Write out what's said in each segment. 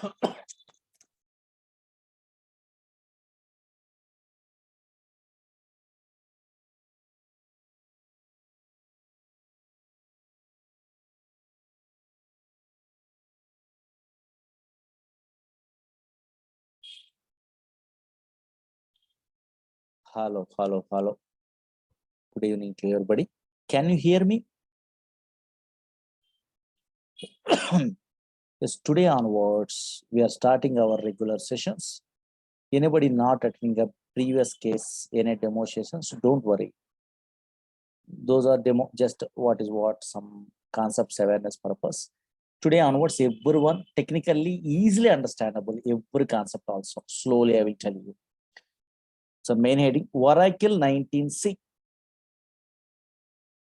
Hello, hello, hello. Good evening to everybody. Can you hear me? Yes, today onwards, we are starting our regular sessions. Anybody not attending a previous case, any demo sessions, don't worry. Those are demo, just some concepts awareness purpose. Today onwards, everyone technically easily understandable, every concept also. Slowly, I will tell you. So main heading, Oracle 19C.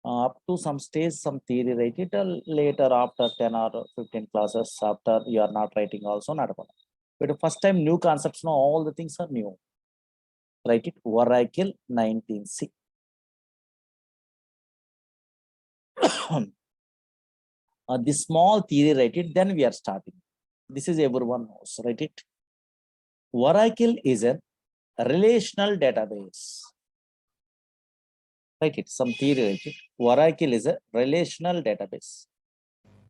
Up to some stage, some theory, write it later after 10 or 15 classes, after you are not writing also, not a problem. But the first time new concepts, now all the things are new. Write it, Oracle 19C. This small theory, write it, then we are starting. This is everyone knows, write it. Oracle is a relational database. Write it, some theory, write it. Oracle is a relational database.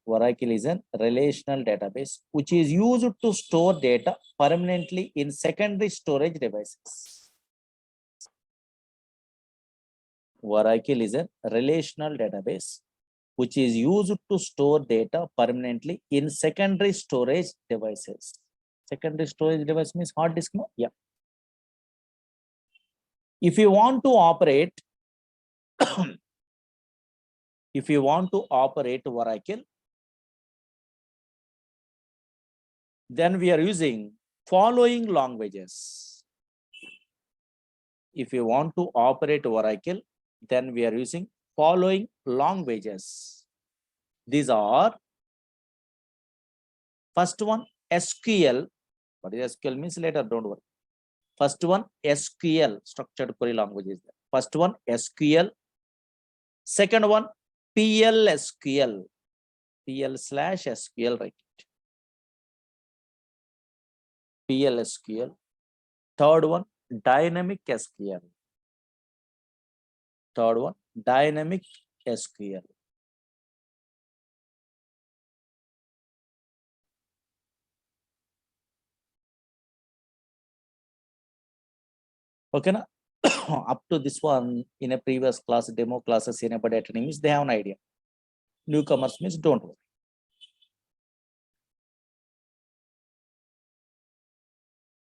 Oracle is a relational database which is used to store data permanently in secondary storage devices. Oracle is a relational database which is used to store data permanently in secondary storage devices. Secondary storage device means hard disk, no? Yeah. If you want to operate, Oracle, then we are using following languages. If you want to operate Oracle, then we are using following languages. These are, first one, SQL. What is SQL means later, don't worry. First one, SQL, structured query language is there. First one, SQL. Second one, PL/SQL. PL/SQL, right? PL/SQL. Third one, dynamic SQL. Third one, dynamic SQL. Okay, na? Up to this one, in a previous class, demo classes, anybody attending means they have an idea. Newcomers means don't worry.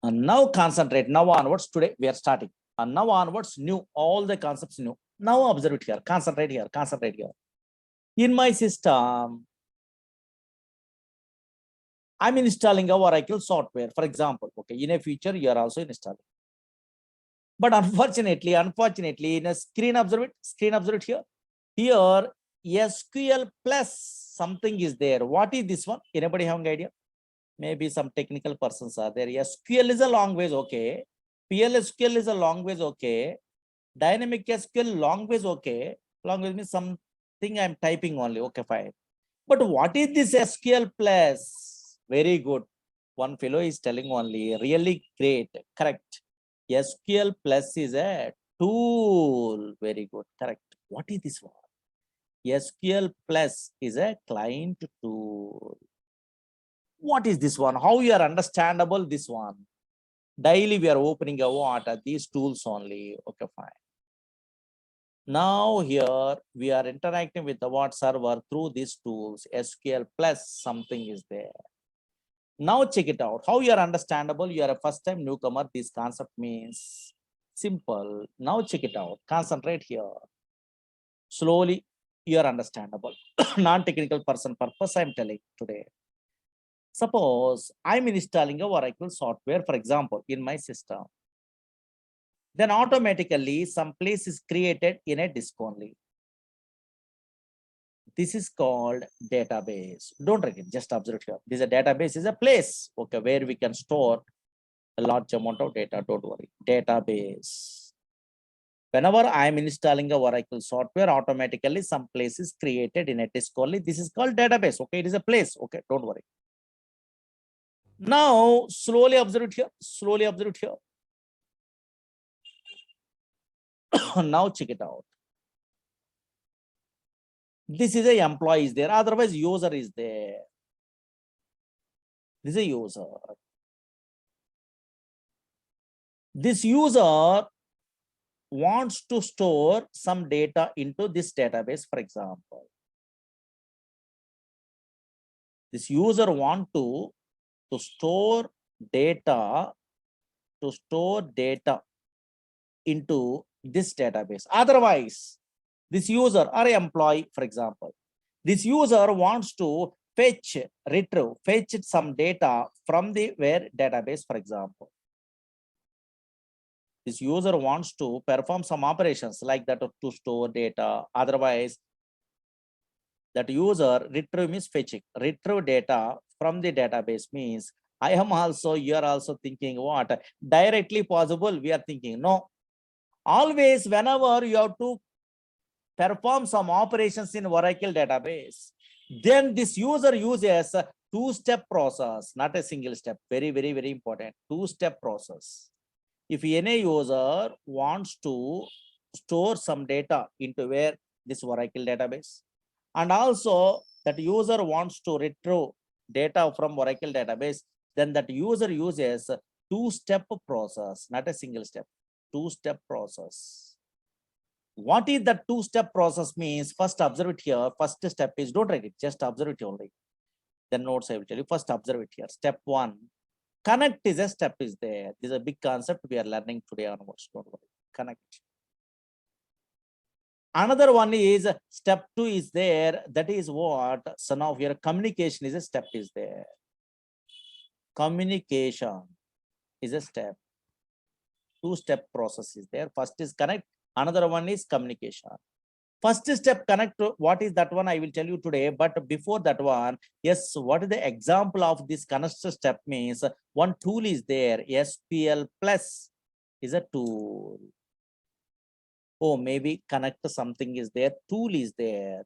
And now concentrate. Now onwards, today we are starting. And now onwards, new, all the concepts new. Now observe it here, concentrate here, concentrate here. In my system, I'm installing a Oracle software, for example. Okay, in a future, you are also installing. But unfortunately, in a screen, observe it here. Here, SQL plus something is there. What is this one? Anybody have an idea? Maybe some technical persons are there. SQL is a long ways, okay. PLSQL is a long ways, okay. Dynamic SQL, long ways, okay. Long ways means something I'm typing only, okay, fine. But what is this SQL plus? Very good. One fellow is telling only, really great, correct. SQL plus is a tool, very good, correct. What is this one? SQL plus is a client tool. What is this one? How you are understandable this one? Daily we are opening a what are these tools only. Okay, fine. Now here we are interacting with the what server through these tools. SQL plus something is there. Now check it out. How you are understandable? You are a first time newcomer. This concept means simple. Now check it out. Concentrate here. Slowly you are understandable. Non-technical person purpose I'm telling today. Suppose I'm installing a Oracle software, for example, in my system. Then automatically some place is created in a disk only. This is called database. Don't write it, just observe here. This is a database, is a place, okay, where we can store a large amount of data. Don't worry. Database. Whenever I am installing a Oracle software, automatically some place is created in a disk only. This is called database. Okay, it is a place. Okay, don't worry. Now, slowly observe it here. Slowly observe it here. Now check it out. This is a employee is there. Otherwise, user is there. This is a user. This user wants to store some data into this database, for example. This user want to store data into this database. Otherwise, this user or employee, for example, this user wants to fetch some data from the where database, for example. This user wants to perform some operations like that to store data. Otherwise, that user retrieve means fetching. Retrieve data from the database means you are also thinking what? Directly possible, we are thinking no. Always, whenever you have to perform some operations in Oracle database, then this user uses a two-step process, not a single step. Very, very, very important. Two-step process. If any user wants to store some data into where this Oracle database, and also that user wants to retrieve data from Oracle database, then that user uses a two-step process, not a single step. Two-step process. What is the two-step process means? First observe it here. First step is, don't write it, just observe it only. Then notes I will tell you. First observe it here. Step 1. Connect is a step is there. This is a big concept we are learning today onwards. Don't worry. Connect. Another one is step 2 is there. That is what? So now here communication is a step is there. Communication is a step. Two-step process is there. First is connect. Another one is communication. First step connect. What is that one? I will tell you today. But before that one, yes, what is the example of this connect step means? One tool is there. SQL Plus is a tool. Oh, maybe connect something is there. Tool is there.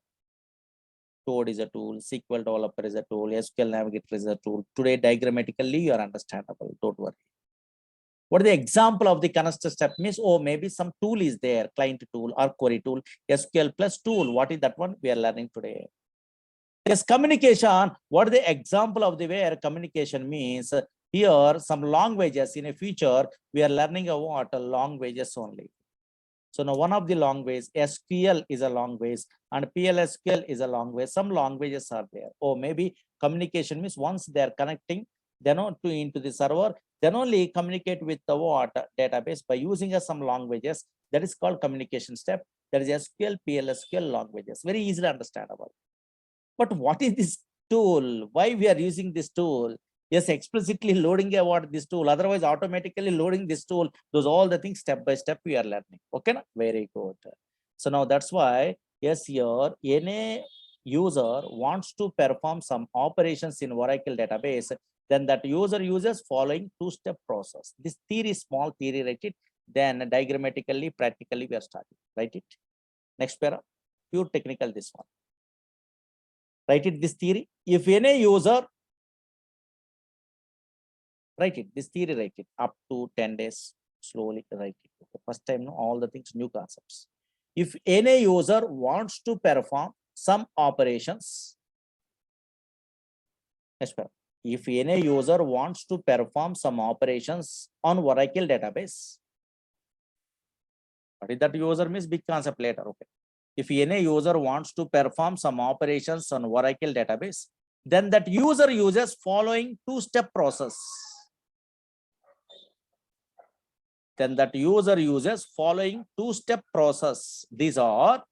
Code is a tool. SQL Developer is a tool. SQL Navigator is a tool. Today, diagrammatically, you are understandable. Don't worry. What is the example of the connect step means? Oh, maybe some tool is there, client tool or query tool, SQL Plus tool. What is that one? We are learning today. Yes, communication. What is the example of the where communication means? Here, some languages in a future, we are learning what? Languages only. So now one of the languages, SQL is a language and PLSQL is a language. Some languages are there. Or maybe communication means once they are connecting, then into the server, then only communicate with the what database by using some languages. That is called communication step. That is SQL, PLSQL languages. Very easily understandable. But what is this tool? Why we are using this tool? Yes, explicitly loading what this tool. Otherwise, automatically loading this tool. Those all the things step by step we are learning. Okay, na? Very good. So now that's why yes, here any user wants to perform some operations in Oracle database. Then that user uses following two-step process. This theory, small theory, write it. Then diagrammatically, practically, we are starting. Write it. Next para, pure technical, this one. Write it, this theory. If any user, write it, this theory, write it. Up to 10 days, slowly write it. Okay. First time, no, all the things, new concepts. If any user wants to perform some operations, next para. If any user wants to perform some operations on Oracle database, what is that user means? Big concept later. Okay. If any user wants to perform some operations on Oracle database, then that user uses following two-step process. Then that user uses following two-step process. These are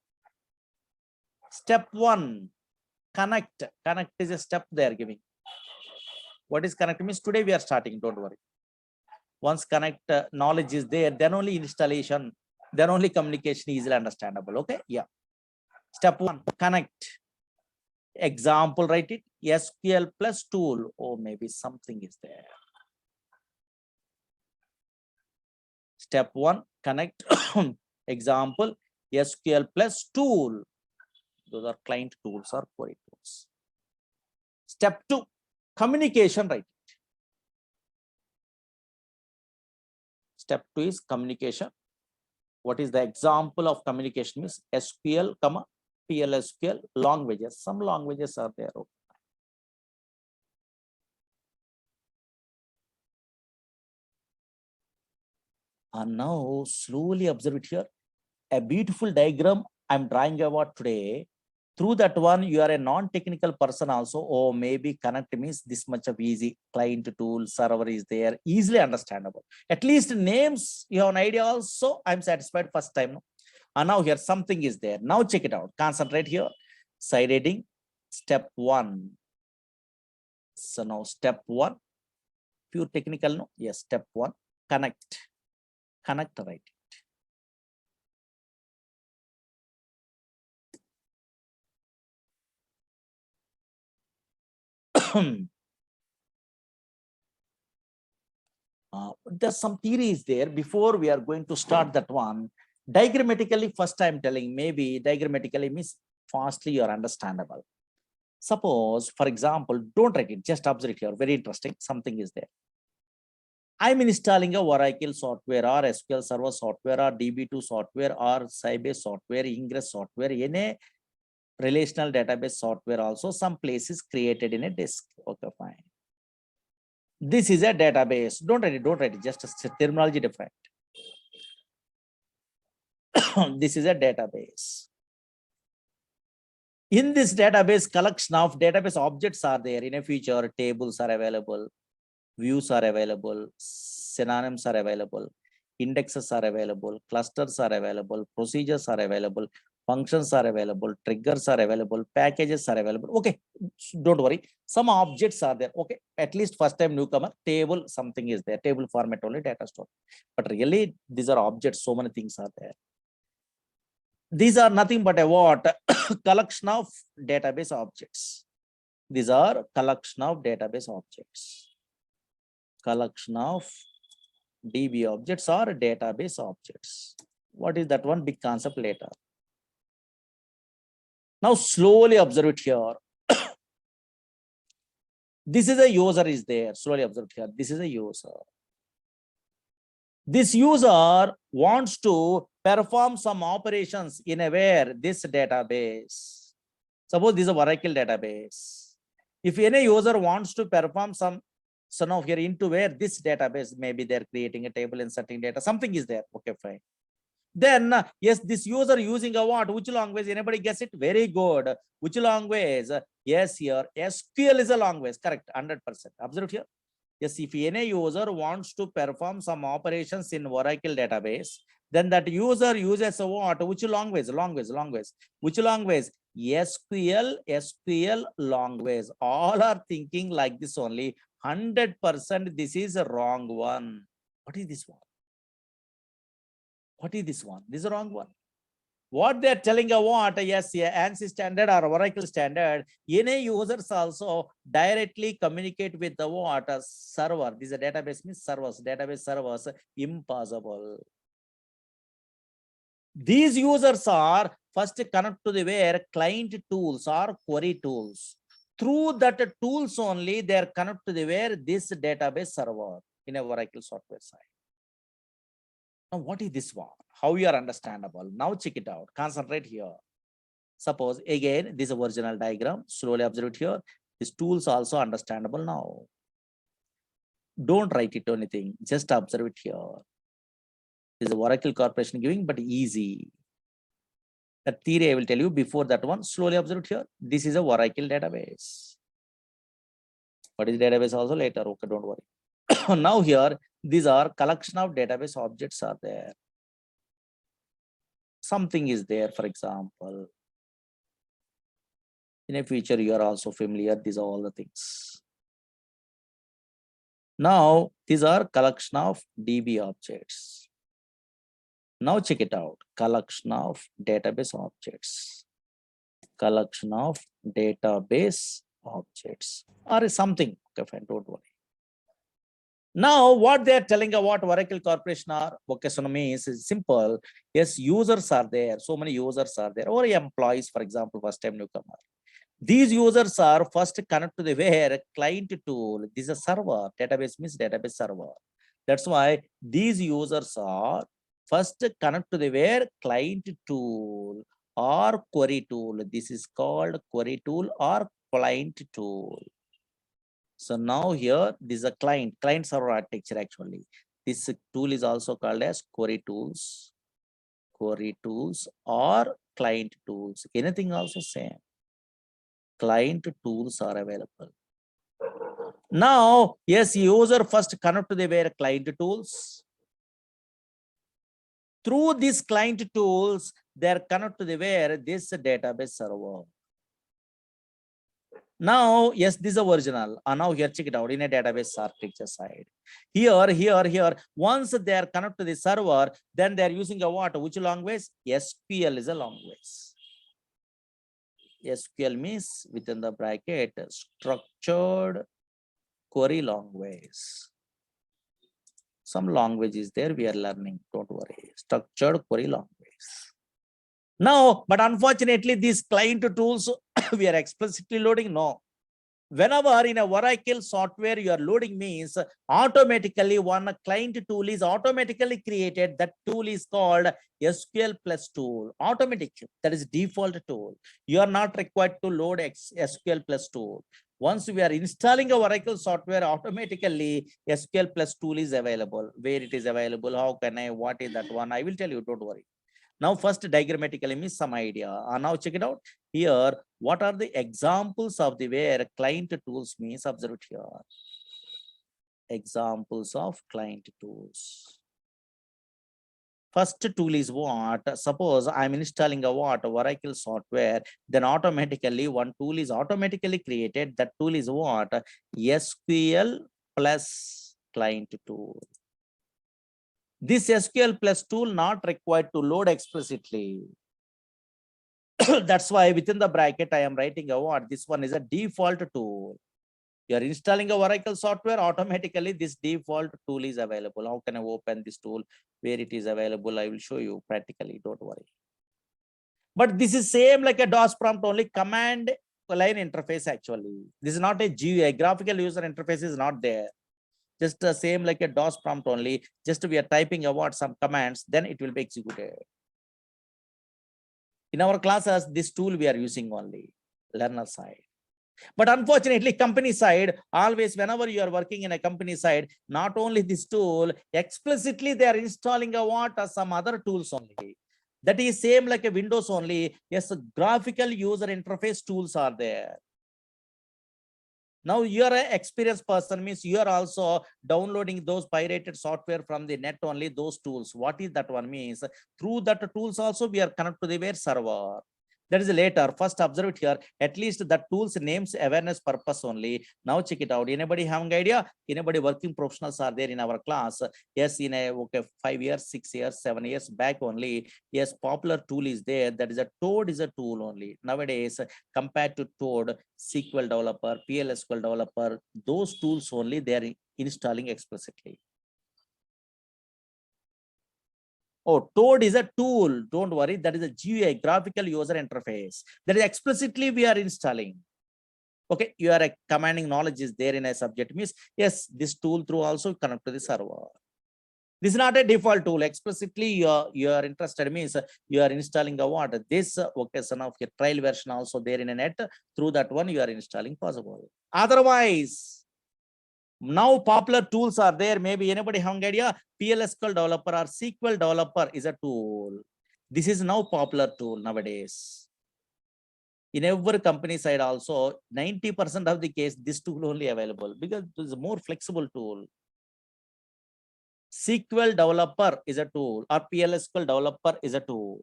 step 1, connect. Connect is a step they are giving. What is connect means? Today we are starting, don't worry. Once connect knowledge is there, then only installation, then only communication easily understandable. Okay, yeah. Step 1, connect. Example, write it. SQL Plus tool. Oh, maybe something is there. Step 1, connect. Example, SQL Plus tool. Those are client tools or query tools. Step 2, communication, right? Step 2 is communication. What is the example of communication? Means SQL, PL SQL, languages. Some languages are there. Okay. And now slowly observe it here. A beautiful diagram I'm drawing about today. Through that one, you are a non-technical person also. Oh, maybe connect means this much of easy. Client tool, server is there, easily understandable. At least names, you have an idea also. I'm satisfied first time. No? And now here something is there. Now check it out. Concentrate here. Side heading, step 1. So now step 1, pure technical, no? Yes, step 1, connect. Connect, right? There's some theories there. Before we are going to start that one, diagrammatically, first I'm telling, maybe diagrammatically means fastly you are understandable. Suppose, for example, don't write it, just observe it here. Very interesting. Something is there. I'm installing a Oracle software or SQL Server software or DB2 software or Sybase software, Ingress software, any relational database software also, some places created in a disk. Okay, fine. This is a database. Don't write it, just a terminology different. This is a database. In this database, collection of database objects are there. In a future, tables are available, views are available, synonyms are available, indexes are available, clusters are available, procedures are available, functions are available, triggers are available, packages are available. Okay, don't worry. Some objects are there. Okay, at least first time newcomer, table, something is there. Table format only, data store. But really, these are objects. So many things are there. These are nothing but a what? Collection of database objects. These are collection of database objects. Collection of DB objects or database objects. What is that one? Big concept later. Now slowly observe it here. This is a user is there. Slowly observe it here. This is a user. This user wants to perform some operations in a where this database. Suppose this is a Oracle database. If any user wants to perform some, so now here into where this database, maybe they're creating a table, inserting data, something is there. Okay, fine. Then, yes, this user using a what? Which language? Anybody guess it? Very good. Which language? Yes, here SQL is a language. Correct, 100%. Observe here. Yes, if any user wants to perform some operations in Oracle database, then that user uses a what? Which language? Which language? SQL language. All are thinking like this only. 100% this is a wrong one. What is this one? What is this one? This is a wrong one. What they're telling a what? Yes, ANSI standard or Oracle standard. Any users also directly communicate with the what? A server. This is a database means servers. Database servers. Impossible. These users are first connect to the where client tools or query tools. Through that tools only, they are connect to the where this database server in a Oracle software side. Now, what is this one? How you are understandable? Now check it out. Concentrate here. Suppose again, this is original diagram. Slowly observe it here. These tools also understandable now. Don't write it anything. Just observe it here. This is Oracle Corporation giving, but easy. That theory I will tell you before that one. Slowly observe it here. This is a Oracle database. What is database also later? Okay, don't worry. Now here, these are collection of database objects are there. Something is there, for example. In a future, you are also familiar. These are all the things. Now, these are collection of DB objects. Now check it out. Collection of database objects. Collection of database objects. Or something. Okay, fine, don't worry. Now, what they are telling about Oracle Corporation are vocational is simple. Yes, users are there. So many users are there. Or employees, for example, first time newcomer. These users are first connect to the where client tool. This is a server. Database means database server. That's why these users are first connect to the where client tool or query tool. This is called query tool or client tool. So now here, this is a client server architecture actually. This tool is also called as query tools or client tools. Anything also same. Client tools are available. Now, yes, user first connect to the where client tools. Through these client tools, they are connect to the where this database server. Now, yes, this is a original. Now here, check it out in a database architecture side. Here. Once they are connected to the server, then they are using a what? Which language? SQL is a language. SQL means within the bracket structured query language. Some language is there we are learning. Don't worry. Structured query language. Now, but unfortunately, these client tools we are explicitly loading. No. Whenever in a Oracle software you are loading means automatically one client tool is automatically created. That tool is called SQL plus tool. Automatic. That is default tool. You are not required to load SQL plus tool. Once we are installing a Oracle software, automatically SQL plus tool is available. Where it is available, how can I, what is that one? I will tell you, don't worry. Now, first diagrammatically means some idea. Now check it out. Here, what are the examples of the where client tools means? Observe it here. Examples of client tools. First tool is what? Suppose I'm installing a what? Oracle software, then automatically one tool is automatically created. That tool is what? SQL plus client tool. This SQL plus tool not required to load explicitly. That's why within the bracket, I am writing a what? This one is a default tool. You are installing a Oracle software, automatically this default tool is available. How can I open this tool? Where it is available, I will show you practically, don't worry. But this is same like a DOS prompt, only command line interface actually. This is not a GUI, graphical user interface is not there. Just the same like a DOS prompt only. Just we are typing about some commands, then it will be executed. In our classes, this tool we are using only, learner side. But unfortunately, company side, always whenever you are working in a company side, not only this tool, explicitly they are installing a what or some other tools only. That is same like a Windows only. Yes, graphical user interface tools are there. Now you are an experienced person, means you are also downloading those pirated software from the net only, those tools. What is that one means? Through that tools also we are connected to the where server. That is later. First observe it here. At least the tools names awareness purpose only. Now check it out. Anybody having idea? Anybody working professionals are there in our class? Yes, in a 5 years, 6 years, 7 years back only. Yes, popular tool is there. That is a Toad is a tool only. Nowadays, compared to Toad, SQL developer, PL SQL developer, those tools only they are installing explicitly. Oh, Toad is a tool. Don't worry. That is a GUI, graphical user interface. That is explicitly we are installing. Okay, you are commanding knowledge is there in a subject means, yes, this tool through also connect to the server. This is not a default tool. Explicitly, you are interested means you are installing a what? This occasion of your trial version also there in a net. Through that one, you are installing possible. Otherwise, now popular tools are there. Maybe anybody having idea? PLSQL developer or SQL developer is a tool. This is now popular tool nowadays. In every company side also, 90% of the case, this tool only available because it is a more flexible tool. SQL developer is a tool or PLSQL developer is a tool.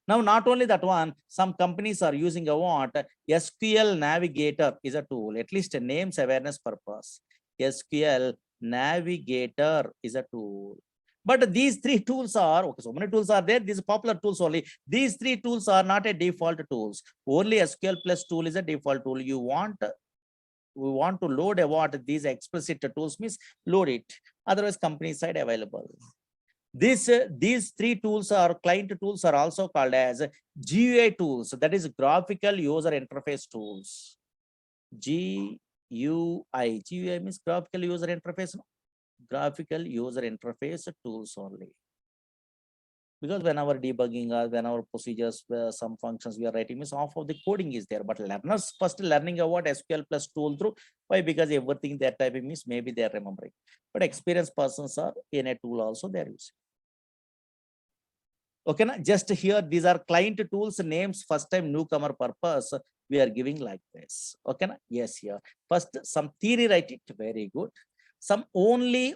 Now, not only that one, some companies are using a what? SQL Navigator is a tool, at least a names awareness purpose. SQL Navigator is a tool. But these three tools are, okay, so many tools are there. These popular tools only. These three tools are not a default tools. Only SQL plus tool is a default tool. We want to load a what? These explicit tools means load it. Otherwise, company side available. These three tools are client tools are also called as GUI tools. That is graphical user interface tools. GUI means graphical user interface. graphical user interface tools only. Because whenever debugging or whenever procedures, some functions we are writing, means half of the coding is there. But learners first learning about SQL plus tool through. Why? Because everything they're typing means maybe they're remembering. But experienced persons are in a tool also they're using. Okay, na? Just here, these are client tools names, first time newcomer purpose. We are giving like this. Okay, na? Yes, here. First, some theory, write it. Very good. Some only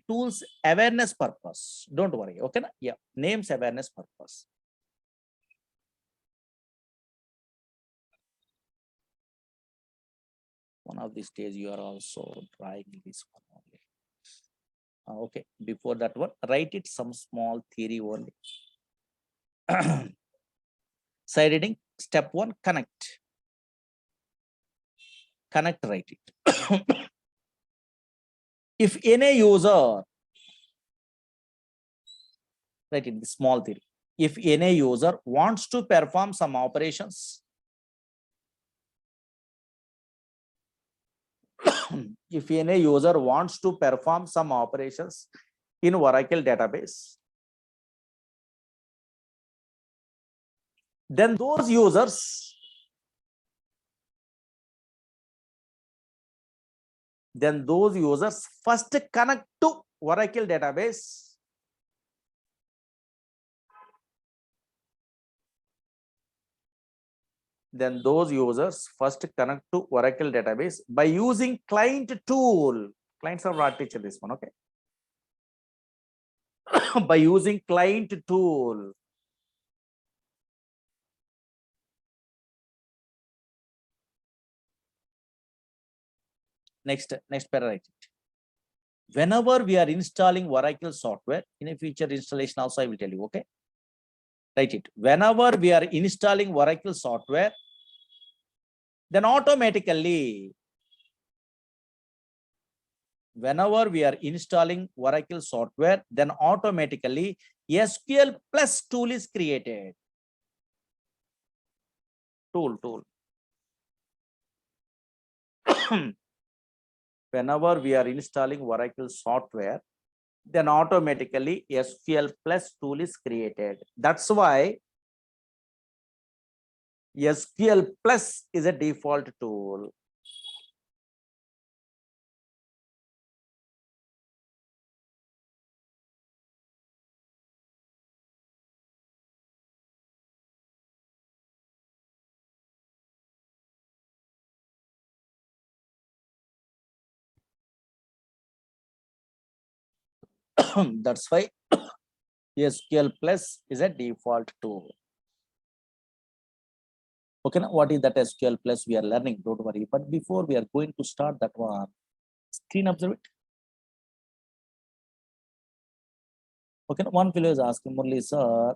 tools awareness purpose. Don't worry. Okay, na? Yeah. Names awareness purpose. One of these days you are also trying this one only. Okay, before that one, write it some small theory only. Side reading, step 1, connect. Connect, write it. If any user, write it, the small theory. If any user wants to perform some operations, if any user wants to perform some operations in Oracle database, then those users first connect to Oracle database. Then those users first connect to Oracle database by using client tool. Clients are not teacher this one, okay? By using client tool. Next paragraph. Whenever we are installing Oracle software, in a future installation also I will tell you, okay? Write it. Whenever we are installing Oracle software, then automatically, whenever we are installing Oracle software, then automatically SQL plus tool is created. Tool. Whenever we are installing Oracle software, then automatically SQL plus tool is created. That's why SQL plus is a default tool. That's why SQL plus is a default tool. Okay, now what is that SQL plus we are learning? Don't worry. But before we are going to start that one, screen observe it. Okay, now one fellow is asking, Murali sir,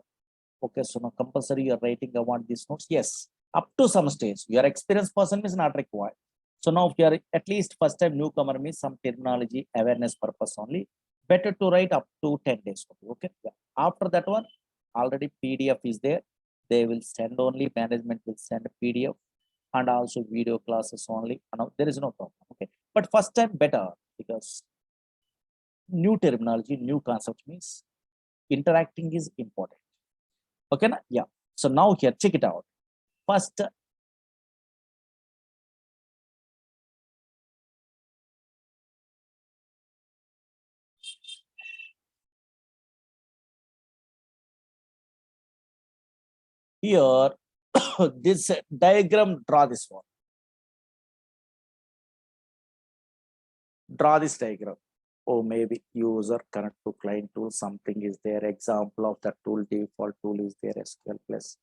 okay, so now compulsory you are writing about these notes. Yes, up to some stage. Your experienced person is not required. So now if you are at least first time newcomer means some terminology awareness purpose only. Better to write up to 10 days. Okay. Yeah. After that one, already PDF is there. They will send only, management will send a PDF and also video classes only. There is no problem. Okay. But first time better because new terminology, new concept means interacting is important. Okay. Yeah. So now here, check it out. First, here, this diagram, draw this one. Draw this diagram. Oh, maybe user connect to client tool, something is there. Example of that tool, default tool is there, SQL plus.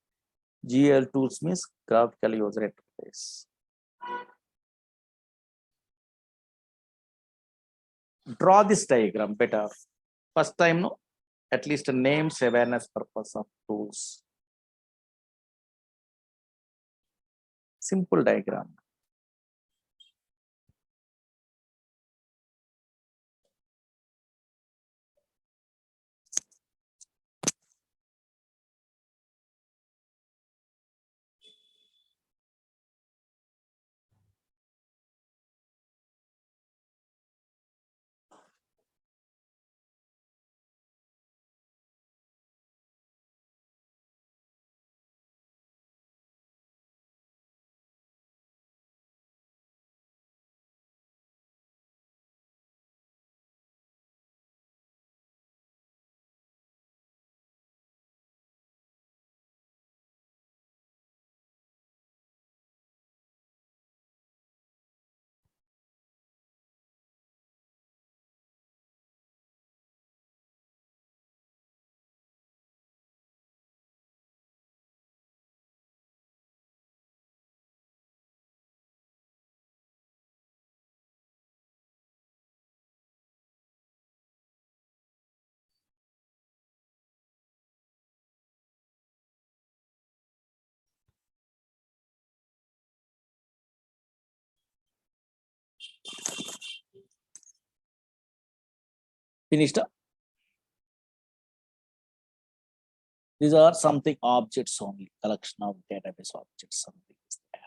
GL tools means graphical user interface. Draw this diagram better. First time, no, at least a names awareness purpose of tools. Simple diagram. Finished. These are something objects only, collection of database objects. Something is there.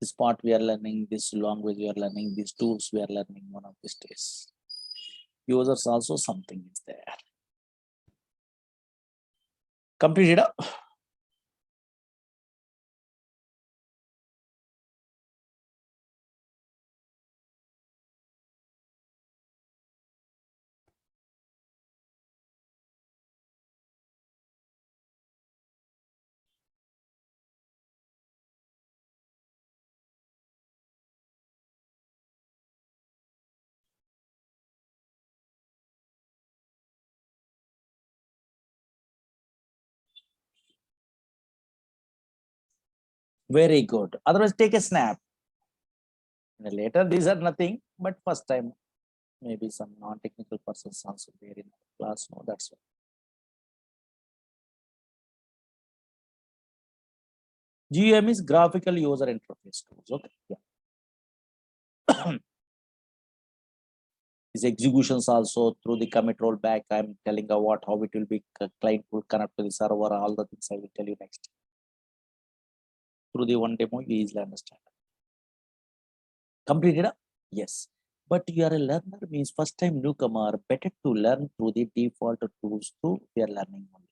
This part we are learning, this language we are learning, these tools we are learning one of these days. Users also something is there. Completed. Very good. Otherwise, take a snap. And later, these are nothing, but first time, maybe some non-technical persons also there in the class. No, that's why. GUM is graphical user interface tools. Okay. Yeah. These executions also through the commit rollback. I'm telling you what, how it will be, client will connect to the server, all the things I will tell you next. Through the one demo, you easily understand. Completed? Yes. But you are a learner means first time newcomer, better to learn through the default tools through your learning only.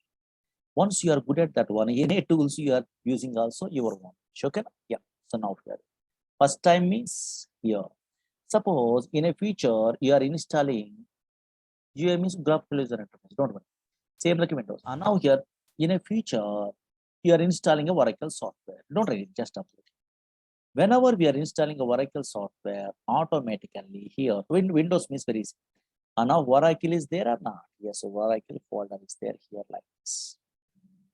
Once you are good at that one, any tools you are using also your own. Okay? Yeah. So now here. First time means here. Suppose in a future you are installing GUM is graphical user interface. Don't worry. Same like Windows. And now here in a future you are installing a Oracle software. Don't read it, just update. Whenever we are installing a Oracle software, automatically here, Windows means very easy. And now Oracle is there or not? Yes, Oracle folder is there here like this.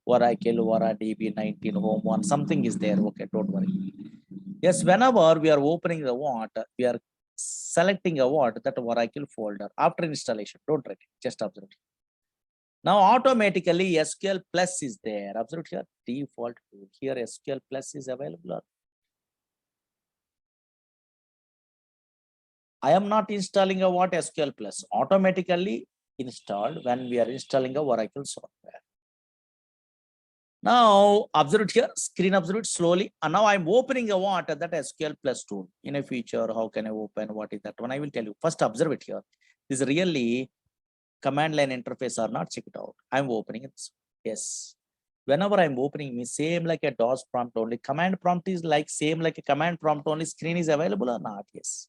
Oracle, DB 19 home one, something is there. Okay, don't worry. Yes, whenever we are opening the what, we are selecting a what, that Oracle folder after installation. Don't write it, just observe it. Now automatically SQL Plus is there. Observe here, default tool. Here SQL Plus is available. I am not installing a what SQL Plus. Automatically installed when we are installing a Oracle software. Now observe it here, screen observe it slowly. And now I'm opening a what that SQL Plus tool. In a future, how can I open? What is that one? I will tell you. First observe it here. This is really command line interface or not, check it out. I'm opening it. Yes. Whenever I'm opening, same like a DOS prompt only. Command prompt is like same like a command prompt only. Screen is available or not? Yes.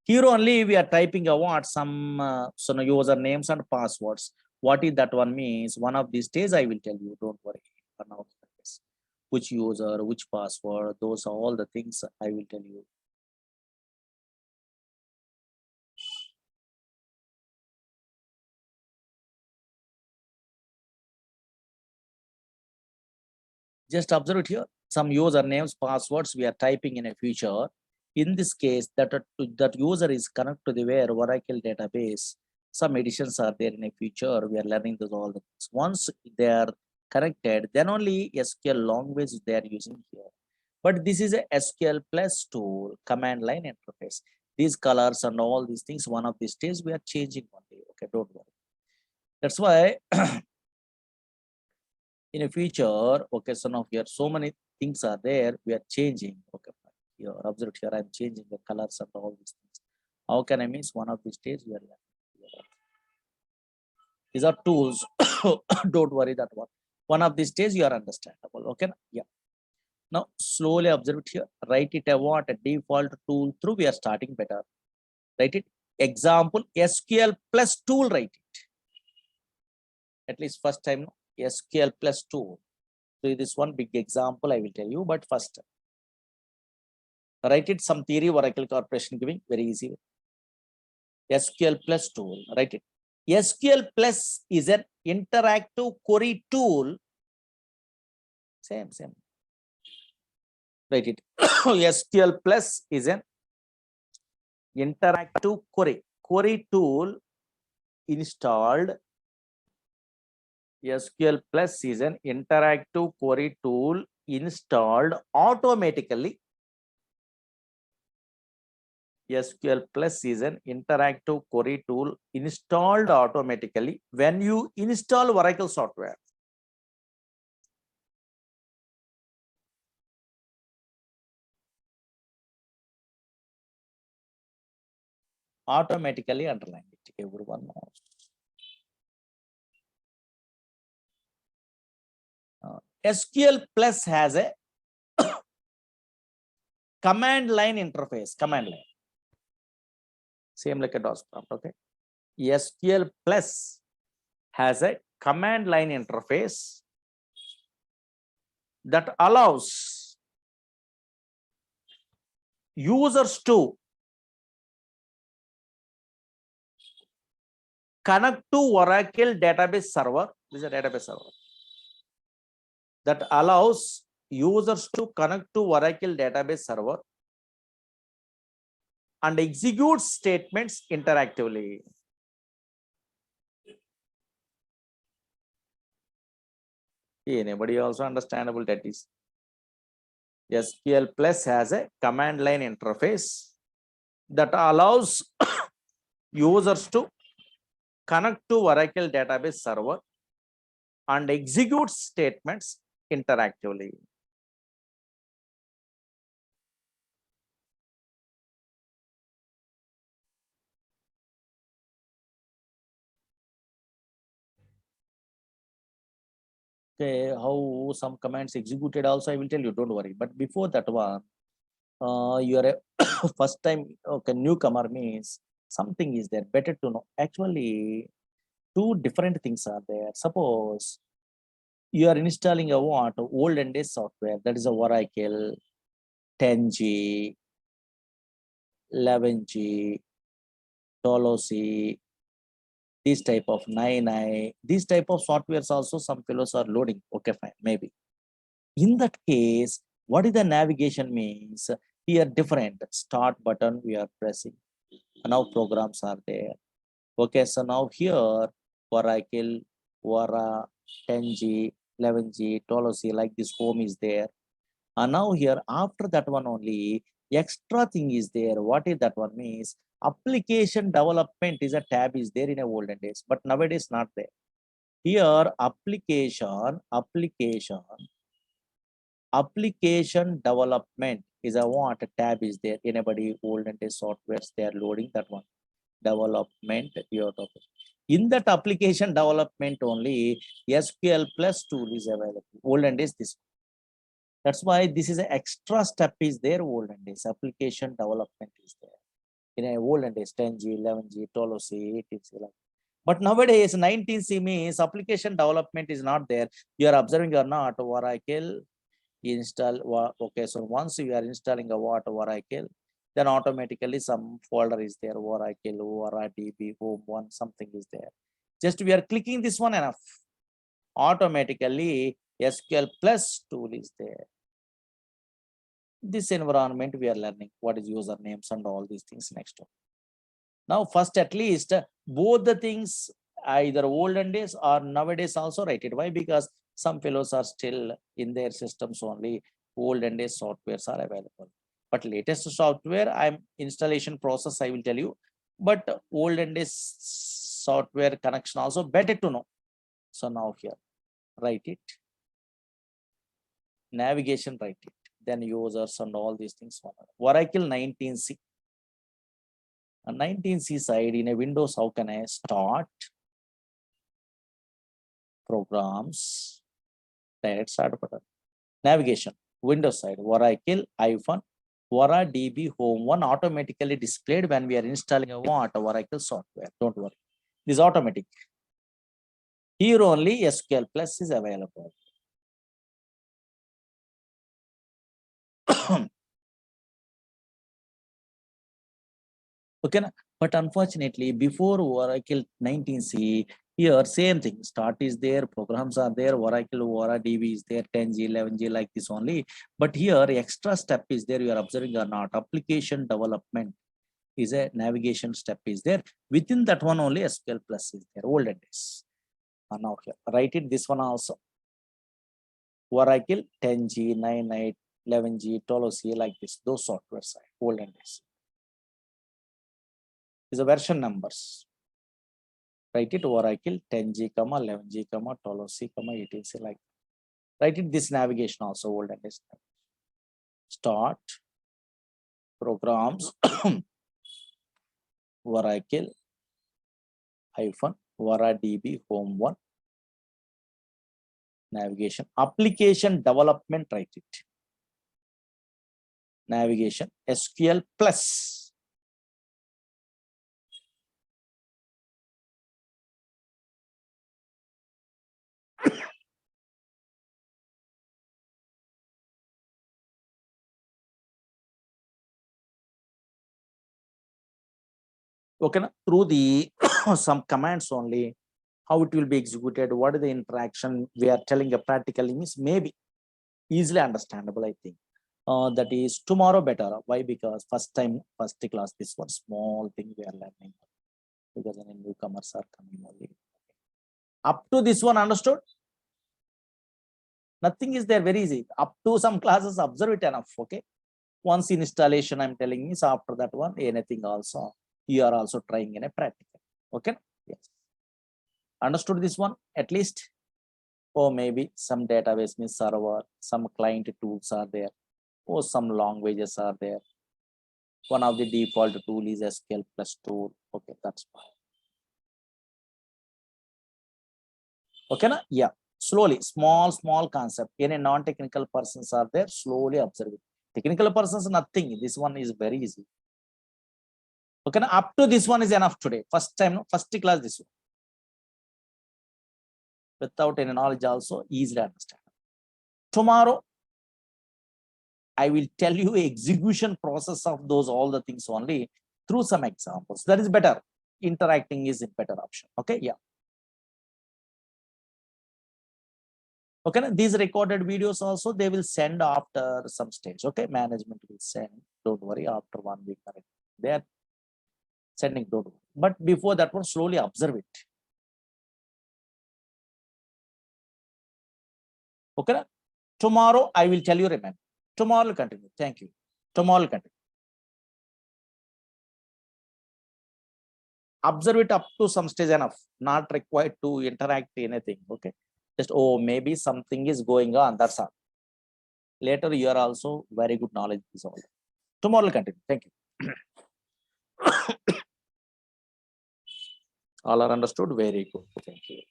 Here only we are typing a what some user names and passwords. What is that one means? One of these days I will tell you. Don't worry. Which user, which password, those are all the things I will tell you. Just observe it here. Some user names, passwords we are typing in a future. In this case, that user is connected to the where Oracle database. Some additions are there in a future. We are learning those all the things. Once they are connected, then only SQL language they are using here. But this is a SQL Plus tool, command line interface. These colors and all these things, one of these days we are changing one day. Okay, don't worry. That's why in a future, okay, so now here so many things are there, we are changing. Okay, here, observe here, I'm changing the colors and all these things. How can I miss one of these days? We are learning. These are tools. Don't worry that one. One of these days you are understandable. Okay, yeah. Now slowly observe it here. Write it a what a default tool through. We are starting better. Write it. Example SQL Plus tool. Write it. At least first time SQL Plus tool. So this one big example I will tell you. But first, write it some theory Oracle Corporation giving very easy. SQL Plus tool. Write it. SQL Plus is an interactive query tool. Same. Write it. SQL Plus is an interactive query tool installed. SQL Plus is an interactive query tool installed automatically SQL Plus is an interactive query tool installed automatically when you install Oracle software. Automatically underline it, everyone knows. SQL Plus has a command line interface, command line. Same like a DOS prompt, okay? SQL Plus has a command line interface that allows users to connect to Oracle database server. This is a database server that allows users to connect to Oracle database server and execute statements interactively. Anybody also understandable that is? SQL Plus has a command line interface that allows users to connect to Oracle database server and execute statements interactively. Okay, how some commands executed also I will tell you, don't worry. But before that one, you are a first time newcomer means something is there, better to know. Actually, two different things are there. Suppose you are installing a what olden days software, that is a Oracle 10G, 11G, Tolosi, this type of 9i, these type of softwares also some fellows are loading. Okay, fine, maybe. In that case, what is the navigation means? Here different start button we are pressing. Now programs are there. Okay, so now here Oracle, Vora, 10G, 11G, Tolosi, like this home is there. And now here after that one only extra thing is there. What is that one means? Application development is a tab is there in a olden days, but nowadays not there. Here application development is a what a tab is there. Anybody olden days softwares they are loading that one. Development your topic. In that application development only SQL Plus tool is available. Olden days this. That's why this is an extra step is there. Olden days application development is there. In a olden days 10G, 11G, 12C, 18C. But nowadays 19C means application development is not there. You are observing or not Oracle install. Okay, so once you are installing a Oracle, then automatically some folder is there. Oracle, Ora DB, home one, something is there. Just we are clicking this one enough. Automatically SQL Plus tool is there. This environment we are learning what is usernames and all these things next one. Now first at least both the things either olden days or nowadays also write it. Why? Because some fellows are still in their systems only olden days softwares are available. But latest software I'm installation process I will tell you. But olden days software connection also better to know. So now here write it. Navigation write it. Then users and all these things. Oracle 19C. A 19C side in a Windows, how can I start? Programs, direct start button. Navigation, Windows side, Oracle -, Vora DB home one automatically displayed when we are installing a Oracle software. Don't worry. This is automatic. Here only SQL Plus is available. Okay, but unfortunately, before Oracle 19C, here same thing. Start is there, programs are there, Oracle, Vora DB is there, 10G, 11G like this only. But here extra step is there. You are observing or not? Application development is a navigation step is there. Within that one only SQL Plus is there. Olden days. Now here write it. This one also. Oracle 10G, 9, 11G, 12C like this. Those software side olden days. is a version numbers. Write it Oracle 10G, 11G, 12C, 18C, like. Write it this navigation also, old and this. Start programs Oracle hyphen DB home 1 navigation application development, write it navigation SQL plus okay, through the some commands only, how it will be executed, what is the interaction we are telling a practically means maybe easily understandable, I think. That is tomorrow better. Why? Because first time, first class, this one small thing we are learning because any newcomers are coming only. Up to this one, understood? Nothing is there, very easy. Up to some classes, observe it enough. Okay. Once installation, I'm telling you, so after that one, anything also, you are also trying in a practical. Okay. Yes. Understood this one at least? Or maybe some database means server, some client tools are there, or some languages are there. One of the default tool is SQL plus tool. Okay, that's fine. Okay, na? Yeah. Slowly, small concept. Any non-technical persons are there, slowly observe it. Technical persons, nothing. This one is very easy. Okay, na? Up to this one is enough today. First time, first class, this one. Without any knowledge also, easily understand. Tomorrow, I will tell you execution process of those, all the things only through some examples. That is better. Interacting is a better option. Okay, yeah. Okay, these recorded videos also, they will send after some stage. Okay, management will send. Don't worry, after 1 week. They are sending, don't worry. But before that one, slowly observe it. Okay, tomorrow I will tell you, remember. Tomorrow will continue. Thank you. Tomorrow will continue. Observe it up to some stage enough. Not required to interact anything. Okay. Just, oh, maybe something is going on. That's all. Later, you are also very good knowledge is all. Tomorrow will continue. Thank you. All are understood. Very good. Thank you.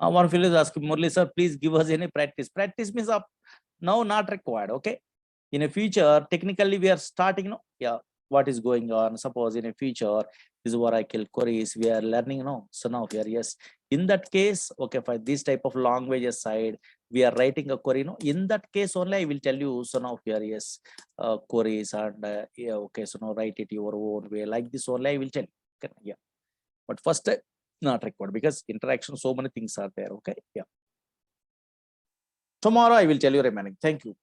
One fellow is asking, Murali sir, please give us any practice. Practice means up now not required. Okay. In a future, technically we are starting. No, yeah. What is going on? Suppose in a future, this is Oracle queries we are learning. No, so now here, yes. In that case, okay, for this type of languages side, we are writing a query. No, in that case only I will tell you. So now here, yes, queries and yeah, okay. So now write it your own way. Like this only I will tell you. Okay, yeah. But first, not required because interaction, so many things are there. Okay, yeah. Tomorrow I will tell you remaining. Thank you.